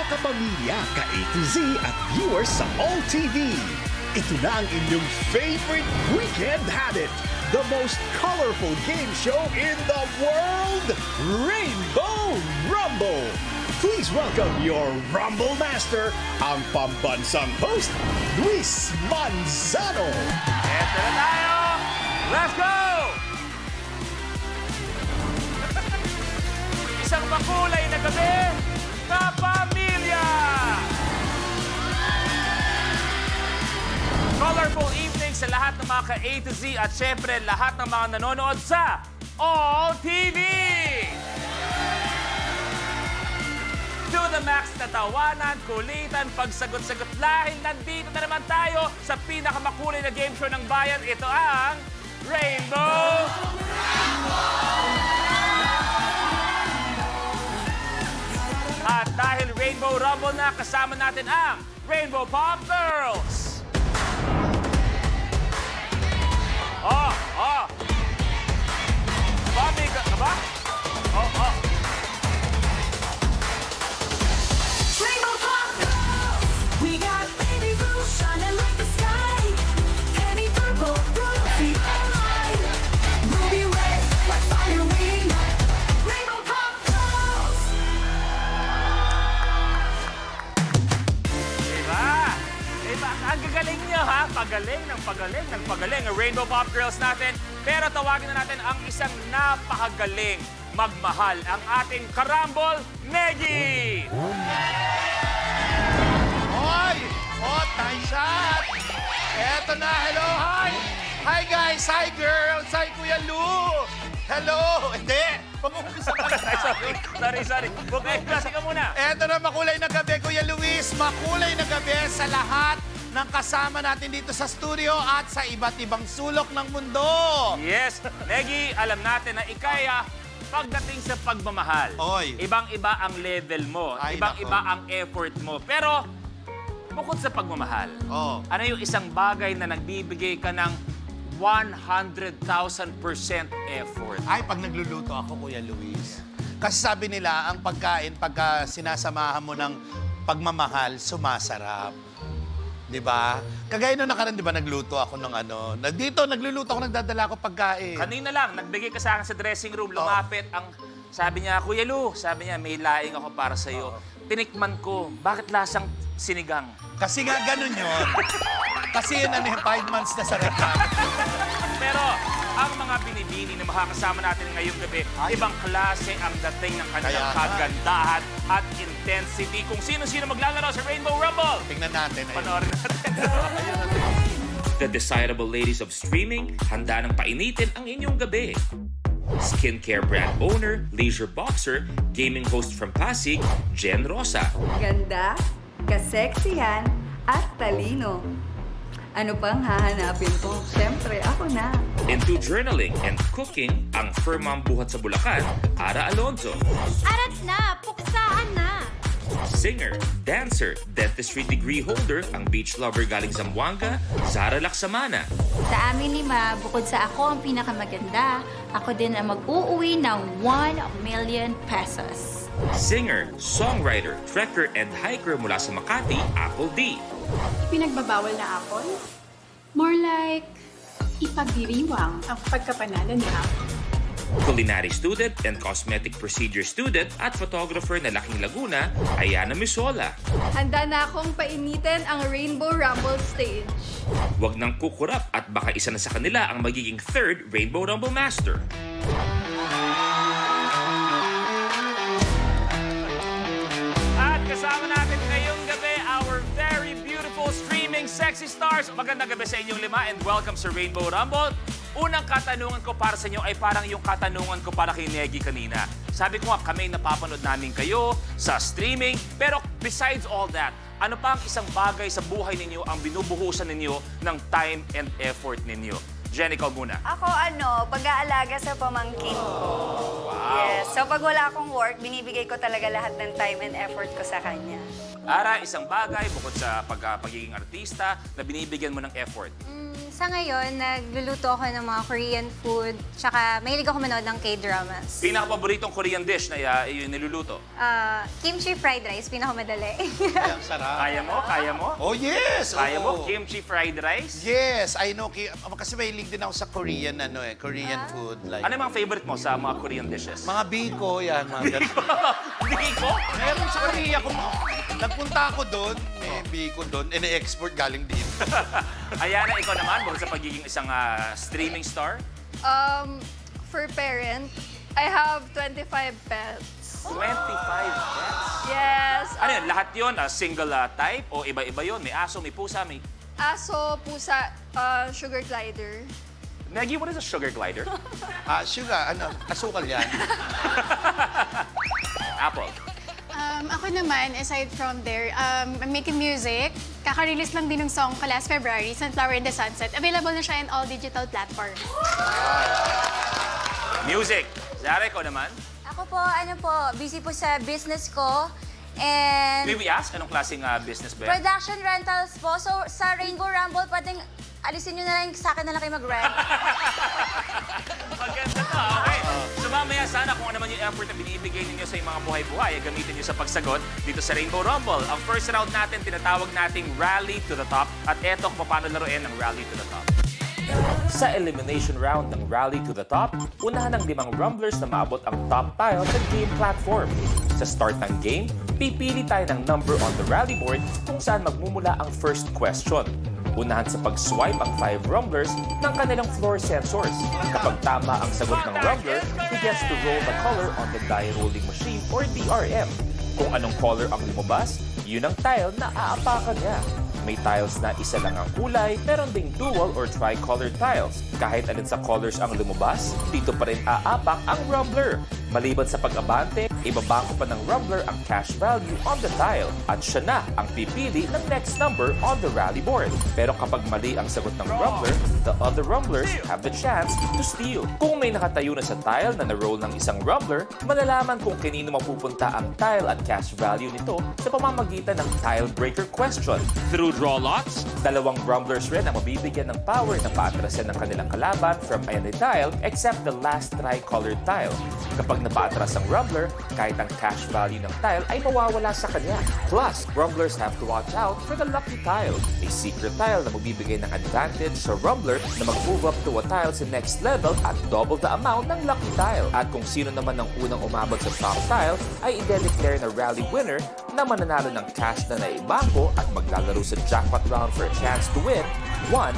kapamilya, ka-A to Z at viewers sa All TV. Ito na ang inyong favorite weekend habit. The most colorful game show in the world, Rainbow Rumble. Please welcome your Rumble Master, ang pambansang host, Luis Manzano. Eto na tayo! Let's go! Isang makulay na gabi na pamilya! Colorful evening sa lahat ng mga ka-A to Z at syempre lahat ng mga nanonood sa All TV! To the max na tawanan, kulitan, pagsagot-sagot dahil nandito na naman tayo sa pinakamakulay na game show ng bayan. Ito ang Rainbow At dahil Rainbow Rumble na, kasama natin ang Rainbow Pop Girls. Bobby ka ba? Rainbow Pop Girls! We got baby blue shining like the sky. Penny purple, royalty online. Ruby red, like fire we ignite. Rainbow Pop Girls! Diba? Ang gagaling nyo, ha? Pagaling ang Rainbow Pop Girls natin. Pero tawagin na natin ang isang napakagaling magmahal, ang ating karambol, Negi! Hoy! Hot, nice shot! Eto na, hello, hi! Hi guys, hi girls, hi Kuya Lu! Hello! Hindi! Pag-umpisa ka na. Sorry. Klase ka muna. Eto na, makulay na gabi, Kuya Luis. Makulay na gabi sa lahat ng kasama natin dito sa studio at sa iba't ibang sulok ng mundo. Yes, Negi, alam natin na ikaya pagdating sa pagmamahal. Oy. Ibang-iba ang level mo, Ay, ibang-iba nako. ang effort mo. Pero bukod sa pagmamahal, Oh. ano yung isang bagay na nagbibigay ka ng 100,000% effort? Ay, pag nagluluto ako, Kuya Luis. Kasi sabi nila, ang pagkain, pagka sinasamahan mo ng pagmamahal, sumasarap. Di ba? Kagaya nung nakaraan, di ba, nagluto ako ng ano. Dito, nagluluto ako, nagdadala ako pagkain. Kanina lang, nagbigay ka sa akin sa dressing room, lumapit ang... Sabi niya, Kuya Lu, sabi niya, may laing ako para sa'yo. Tinikman ko, bakit lasang sinigang? Kasi nga, ganun yun. Kasi yun, 5 months na sa restaurant. Pero ang mga binibini na makakasama natin ngayong gabi, ibang klase ang dating ng kanilang Kaya nga. kagandahan at intensity. Kung sino-sino maglalaro sa Rainbow Rumble, Tingnan natin. Ayun. panoorin natin. The desirable ladies of streaming, handa nang painitin ang inyong gabi. Skincare brand owner, leisure boxer, gaming host from Pasig, Jen Rosa. Ganda, kaseksihan, at talino. Ano pang hahanapin ko? Siyempre, ako na. Into journaling and cooking, ang firmang buhat sa Bulacan, Ara Alonzo. Arat na! Puksaan na! Singer, dancer, dentistry degree holder, ang beach lover galing Zamboanga, Zara Laksamana. Sa amin 5, bukod sa ako ang pinakamaganda, ako din ang mag-uuwi ng 1 million pesos. Singer, songwriter, trekker and hiker mula sa Makati, Apple D. Pinagbabawal na apple? More like, ipagdiriwang ang pagkapanalo ni Apple. Culinary student and cosmetic procedure student at photographer na Laking Laguna, Ayana Misola. Handa na akong painitin ang Rainbow Rumble stage. Huwag nang kukurap at baka isa na sa kanila ang magiging third Rainbow Rumble Master. At kasama natin ngayong gabi, our very beautiful streaming sexy stars. Magandang gabi sa inyong 5 and welcome sa Rainbow Rumble. Unang katanungan ko para sa inyo ay parang yung katanungan ko para kay Negi kanina. Sabi ko nga, kami napapanood namin kayo sa streaming. Pero besides all that, ano pa ang isang bagay sa buhay ninyo ang binubuhusan ninyo ng time and effort ninyo? Jen, ikaw muna. Ako pag-aalaga sa pamangkin ko. Yes. So pag wala akong work, binibigay ko talaga lahat ng time and effort ko sa kanya. Ara, isang bagay bukod sa pagiging artista na binibigyan mo ng effort. Sa ngayon, nagluluto ako ng mga Korean food, tsaka mahilig ako manood ng K-dramas. Pinaka-paboritong Korean dish na yung niluluto. Kimchi fried rice, pinakamadali. Ay, ang sarap. Kaya mo? Kaya mo? Oh, yes! Kaya oo. mo? Kimchi fried rice? Yes, I know. Kasi mahilig din ako sa Korean, Korean food. Like, Ano yung mga favorite mo sa mga Korean dishes? mga biko, yan. Mga ganun. Biko? Meron sa Korea. Kung nagpunta ako doon, may biko doon, ine-export galing dito. Ayana, ikaw naman, bukod sa pagiging isang streaming star, For parent, I have 25 pets. 25 pets. Yes. Ano yun? Lahat yun? Single type o iba-iba yun? May aso, may pusa, may... Aso, pusa, sugar glider. Maggie, what is a sugar glider? Sugar, asukal yan. Apple. Ako naman, aside from there, I'm making music. Kaka-release lang din ng song ko last February, Sunflower in the Sunset. Available na siya in all digital platforms. Music. Zara, ikaw naman? Ako po, busy po sa business ko. And May we ask, anong klaseng business ba yan? production rentals po. So, sa Rainbow Rumble, pwedeng alisin nyo na lang, sa akin na lang kayo mag-rent. Maganda to, okay. So mamaya sana kung ano naman yung effort na binibigay ninyo sa mga buhay-buhay, gamitin nyo sa pagsagot dito sa Rainbow Rumble. Ang first round natin, tinatawag nating Rally to the Top. At eto kung paano laruin ang Rally to the Top. Sa elimination round ng Rally to the Top, unahan ng 5 rumblers na maabot ang top tile sa game platform. Sa start ng game, pipili tayo ng number on the rally board kung saan magmumula ang first question. Unahan sa pag-swipe ang 5 rumblers ng kanilang floor sensors. Kapag tama ang sagot ng rumbler, he gets to roll the color on the die rolling machine or DRM. Kung anong color ang lumabas, yun ang tile na aapakan niya. May tiles na isa lang ang kulay, meron ding dual or tri-colored tiles. Kahit alin sa colors ang lumabas, dito pa rin aapak ang rumbler. Maliban sa pag-abante, ibabangko pa ng rumbler ang cash value on the tile at siya na ang pipili ng next number on the rally board. Pero kapag mali ang sagot ng rumbler, the other rumblers have the chance to steal. Kung may nakatayo na sa tile na na-roll ng isang rumbler, malalaman kung kanino mapupunta ang tile at cash value nito sa pamamagitan ng tile breaker question. Through draw lots, 2 rumblers rin ang mabibigyan ng power na paatrasan ng kanilang kalaban from any tile except the last tri-colored tile. Kapag napaatras ang rumbler, kahit ang cash value ng tile ay mawawala sa kanya. Plus, rumblers have to watch out for the lucky tile, a secret tile na magbibigay ng advantage sa rumbler na mag-move up to a tile sa next level at double the amount ng lucky tile. At kung sino naman ang unang umabot sa top tile ay i-declare na rally winner na mananalo ng cash na naibangko at maglalaro sa jackpot round for a chance to win 1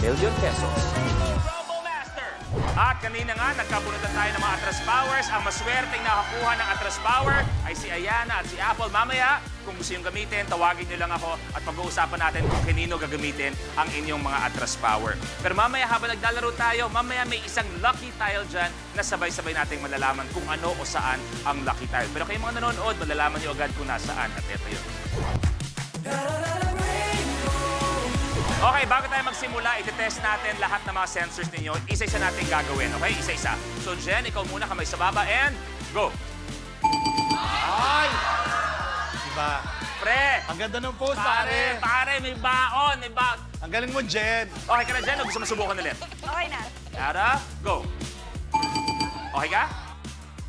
million pesos. At kanina nga, nagkabunutan tayo ng mga Atras Powers. Ang maswerteng nakakuha ng Atras Power ay si Ayana at si Apple. Mamaya, kung gusto yung gamitin, tawagin nyo lang ako at pag-uusapan natin kung kanino gagamitin ang inyong mga Atras Power. Pero mamaya, habang naglalaro tayo, mamaya may isang lucky tile dyan na sabay-sabay nating malalaman kung ano o saan ang lucky tile. Pero kayo mga nanonood, malalaman nyo agad kung nasaan. At ito yun. Okay, bago tayo magsimula, iti-test natin lahat ng mga sensors ninyo. Isa-isa natin gagawin, okay? Isa-isa. So, Jen, ikaw muna, kamay sa baba, and go! Ay! Diba? Pre! Ang ganda ng post, pare. Pare, may baon, may baon. Ang galing mo, Jen. Okay ka na, Jen, o gusto mo subukan ulit? Okay na. Yara, go! Okay ka?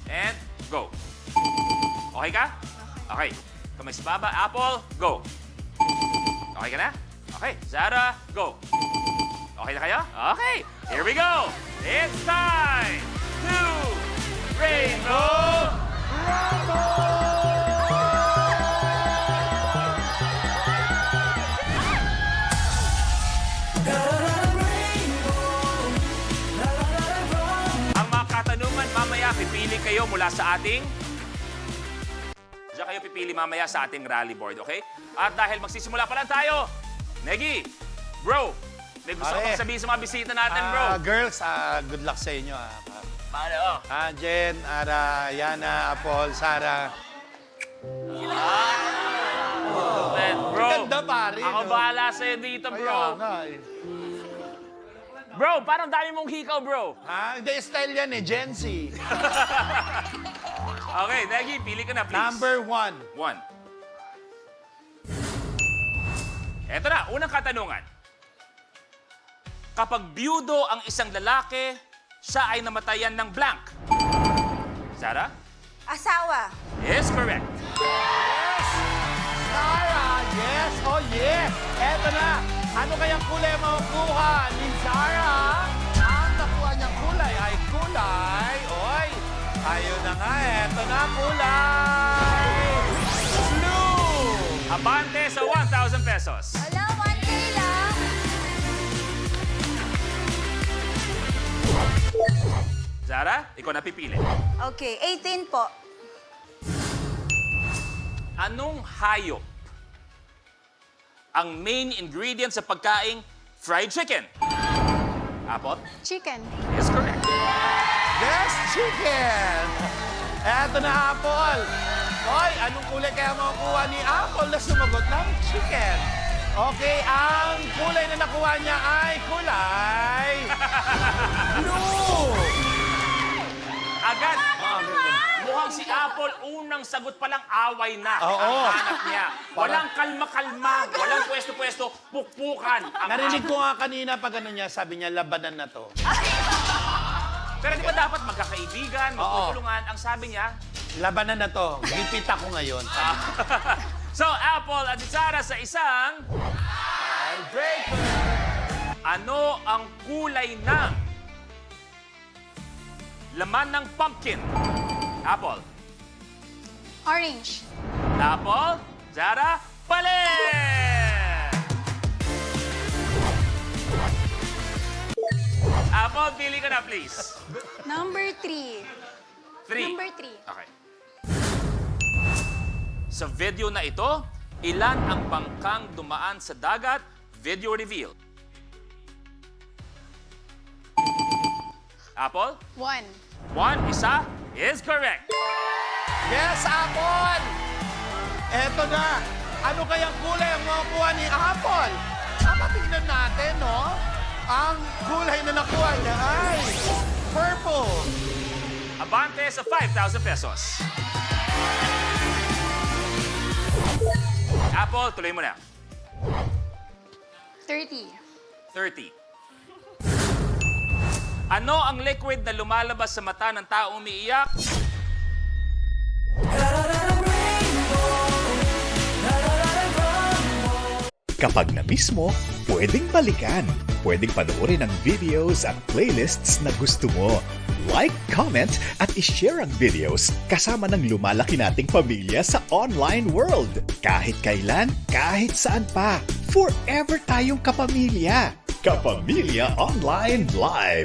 And go! Okay ka? Okay. Kamay sa baba, Apple, go! Okay ka na? Okay, Zara, go. Okay na kayo? Okay, here we go. It's time to Rainbow Ang mga katanungan mamaya, pipili kayo mula sa ating... Diyan kayo pipili mamaya sa ating rally board, okay? At dahil magsisimula pa lang tayo, Negi, bro, may gusto ko Pare. bang sabihin sa mga bisita natin, bro. Girls, good luck sa inyo. Paano? Jen, Ara, Yana, Apol, Sara. Bro, Ganda, pare, ako no? bahala sa'yo dito, Kaya bro. nga eh. Bro, parang dami mong hikaw, bro. Hindi, style yan eh, Gen Z. Okay, Negi, pili ka na, please. Number 1. 1. Eto na, unang katanungan. Kapag byudo ang isang lalaki, siya ay namatayan ng blank. Sarah? Asawa. Is correct. Sarah, yes, oh yes. Eto na. Ano kayang kulay ang makukuha ni Sarah? Ang nakuha niyang kulay ay kulay. Oy, ayun na nga. Eto na, kulay. Blue. Abante sa 1,000 pesos. Wala, 1K lang. Sarah, ikaw na pipili. Okay, 18 po. Anong hayop ang main ingredient sa pagkaing fried chicken? Apple? Chicken. Is correct. Yes, chicken. Eto na, Apple. Oy, anong kulay kaya makukuha ni Apple na sumagot ng chicken? Okay, ang kulay na nakuha niya ay kulay blue. Agad. Mukhang si Apple, unang sagot pa lang away na. Oo. Ang hanap niya. Walang kalma-kalma, walang pwesto-pwesto, pukpukan. Narinig ko nga kanina pag ano niya, sabi niya, labanan na to. Pero di ba dapat magkakaibigan, magtutulungan? Ang sabi niya, Labanan na to. Gipit ako ngayon. so, Apple at Sarah sa isang... Breaker. Ano ang kulay ng laman ng pumpkin? Apple. Orange. Apple. Sarah. Pali! Apple, pili ka na, please. Number 3. 3. Number 3. Okay. Sa video na ito, ilan ang bangkang dumaan sa dagat? Video reveal. Apple? 1. 1, isa, is correct. Yes, Apple! Eto na. Ano kayang kulay ang makukuha ni Apple? Tingnan natin, no? Ang kulay na nakuha niya ay purple. Abante sa 5,000 pesos. Apple, tuloy mo na. 30. 30. Ano ang liquid na lumalabas sa mata ng taong umiiyak? Kapag na-miss mo, pwedeng balikan. Pwedeng panoorin ang videos at playlists na gusto mo. Like, comment, at ishare ang videos kasama ng lumalaki nating pamilya sa online world. Kahit kailan, kahit saan pa. Forever tayong kapamilya. Kapamilya Online Live.